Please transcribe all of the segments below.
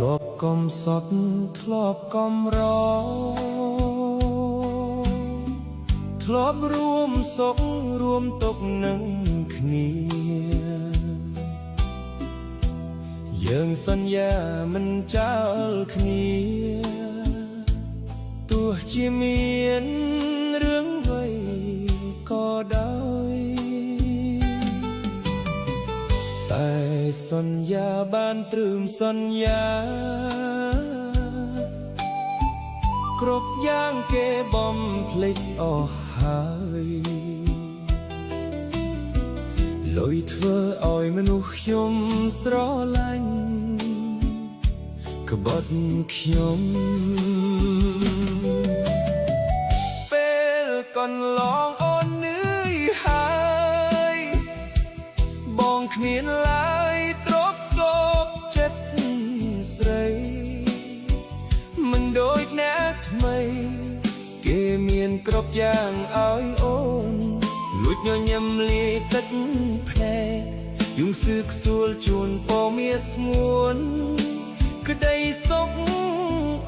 ลบกลมสดทลบกลมรอทลบรวมสกรวมตกหนึ่งគ្នាយើងសន្យាមិនចោលគ្នាទោះជាមានរឿងអ្វីក៏ដោយតែសន្យាបានត្រឹមសន្យាគ្រប់យ៉ាងគេបំភ្លេចអស់ហើយលុយធ្វើឲ្យមនុស្សខ្ញុំស្រឡាញ់ក្បត់ខ្ញុំពេលកន្លងអូននឿយហើយបងគ្មានឡើយទ្រពតបចិត្តស្រីមិនដូចអ្នកថ្មីគេមានគ្រប់យ៉ាងឲ្យអូនលួចញញឹមលាយទឹកភ្នែកយំសឺខ្សួលជូនពមាស្ងួនក្តីសុខ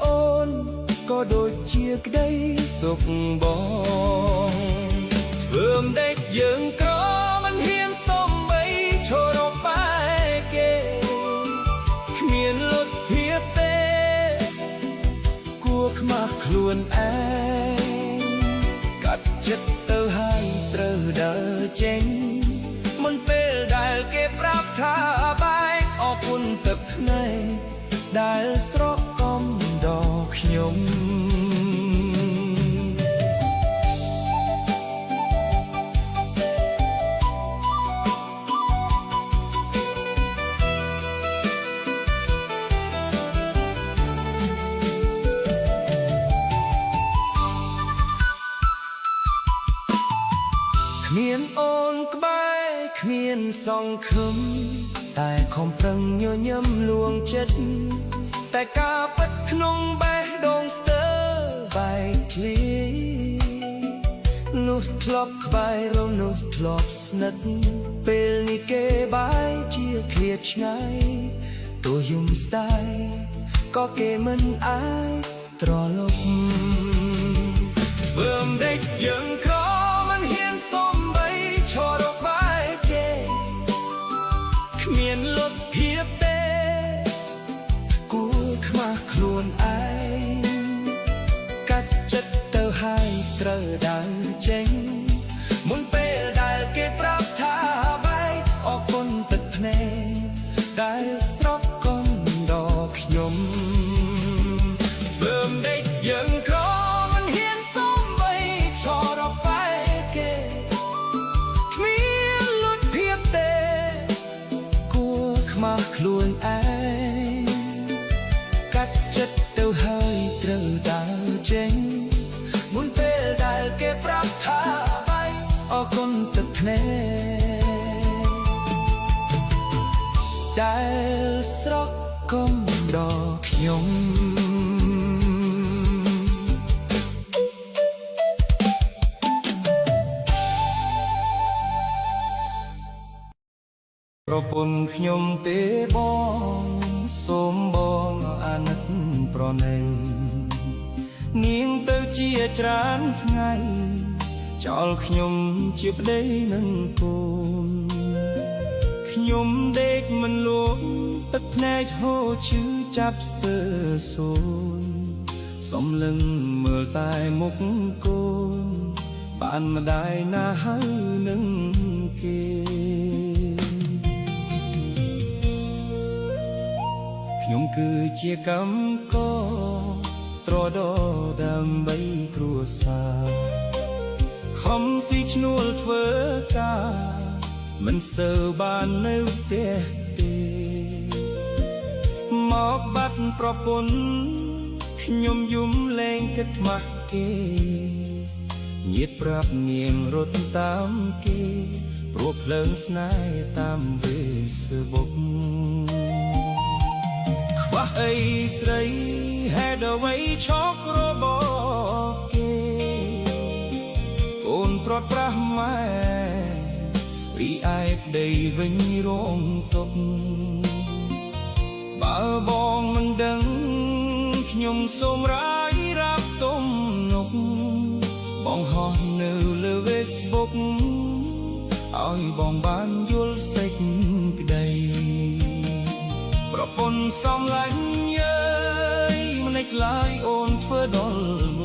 អូនក៏ដូចជាក្តីសុខបងធ្វើម្ដេចយើងក្រមិនហ៊ានសំបីឈររបែគេគ្មានលទ្ធភាពទេគួរខ្មាស់ខ្លួនឯងកាត់ចិត្តទៅហើយត្រូវដើរចេញមុនពេលដែលគេប្រាប់ថាបែកអរគុណទឹកភ្នែកដែលស្រកកំដរខ្ញុំគ្មានអូនក្បែរគ្មានសង្ឃឹមតែខំប្រឹងញញឹមលួងចិត្តតែការពិតក្នុងបេះដូងស្ទើរបែកធ្លាយនោះធ្លាប់ក្បែររនោះធ្លាប់ស្និទ្ធពេលនេះគេបែកជាឃ្លាតឆ្ងាយទោះយំស្ដាយក៏គេមិនអាចត្រឡប់ធ្វើម្ដេចយើងក្រមិនហ៊ានសំបីឈររបែកគេគ្មានលទ្ធភាពទេគួរខ្មាស់ខ្លួនឯងកាត់ចិត្តទៅហើយត្រូវដើរចេញមុនពេលដែលគេប្រាប់ថាបែកអរគុណទឹកភ្នែកដែលស្រកកំដរខ្ញុំធ្វើម្ដេចយើងក្រមិនហ៊ានសំបីឈររបែកគេគ្មានលទ្ធភាពទេគួរខ្មាស់ខ្លួនឯងកាត់ចិត្តទៅហើយត្រូវដើរចេញមុនពេលដែលគេប្រាប់ថាបែកអរគុណទឹកភ្នែកដែលស្រកកំដរខ្ញុំប្រពន្ធខ្ញុំទេបងសូមបងអាណិតប្រណីនាងទៅជាច្រើនថ្ងៃចោលខ្ញុំជាប្តីនឹងកូនខ្ញុំដេកមិនលក់ទឹកភ្នែកហូរឈឺចាប់ស្ទើរសូនសំលឹងមើលតែមុខកូនបានម្ដាយណាហើយនឹងគេខ្ញុំគឺជាកម្មករត្រដោដើម្បីគ្រួសារខំស៊ីឈ្នួលធ្វើការមិនសូវបាននៅផ្ទះទេមកបាត់ប្រពន្ធខ្ញុំយំលែងគិតខ្មាស់គេញាតិប្រាប់នាងរត់តាមគេព្រោះភ្លើងស្នេហ៍តាមFacebookខ្វះអីស្រីហេតុអ្វីឆក់របស់គេកូនប្រត់ប្រាស់ម៉ែរីឯប្តីវិញរងទុក្ខបើបងមិនដឹង សូមរាយរាប់ទុំនុកបងហោះនៅលើ Facebook ឲ្យបងបានយល់សេចក្តីប្រពន្ធសំឡាញ់យើយម្លេចឡើយអូនធ្វើដល់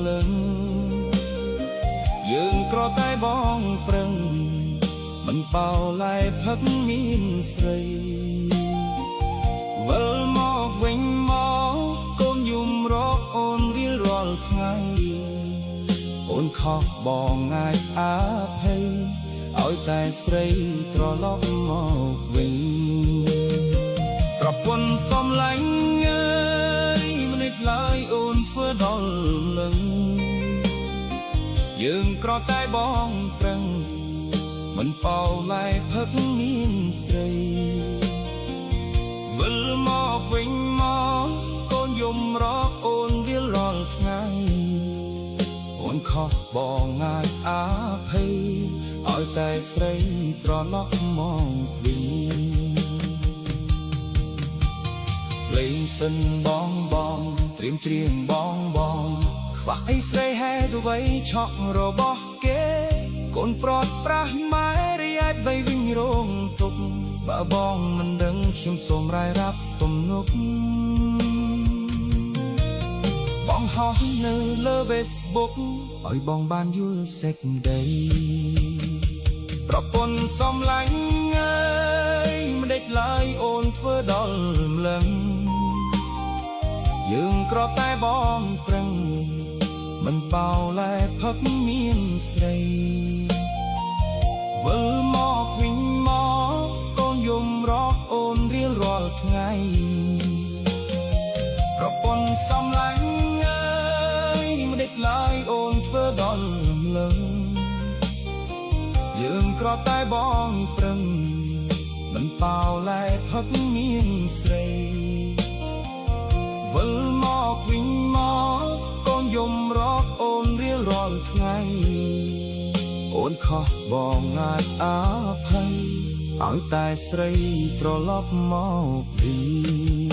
លឹងយើងក្រតែបងប្រឹងមិនបោឡែផឹកមានស្រីវិលមកវិញមកកូនយំរកអូនរៀលរាល់ថ្ងៃអូនខុសបងអាចអភ័យឲ្យតែស្រីត្រឡប់មកវិញប្រពន្ធសំឡាញ់អើយម្លេចឡើយអូនធ្វើដល់លឹងយើងក្រតែបងប្រឹងមិនបោឡែផឹកមានស្រីវិលមកវិញមកកូនយំរកអូនរៀលរាល់ថ្ងៃអូនខុសបងអាចអភ័យឲ្យតែស្រីត្រឡប់មកវិញលេងសិនបងបងត្រៀមច្រៀងបងបងខ្វះអីស្រីហេតុអ្វីឆក់របស់គេកូនប្រត់ប្រាស់ម៉ែរីឯវ័យវិញរងទុកបើបងមិនដឹងខ្ញុំសូមរាយរាប់ទំនុកបងហោះនៅលើ Facebook ឲ្យបងបានយល់សេចក្តីប្រពន្ធសំឡាញ់អើយម្ដេចឡើយអូនធ្វើដល់លឹងយើងក្រតែបងប្រឹងមិនបោឡែផឹកមានស្រីវិលមកវិញមកកូនយំរកអូនរៀលរាល់ថ្ងៃប្រពន្ធសំឡាញ់អើយម្ដេចឡើយអូនធ្វើដល់លឹងយើងក្រតែបងប្រឹងមិនបោឡែផឹកមានស្រីវិលមកវិញមកកូនយំរកអូនរៀលរាល់ថ្ងៃអូនខុសបងអាចអភ័យឲ្យតែស្រីត្រឡប់មកវិញ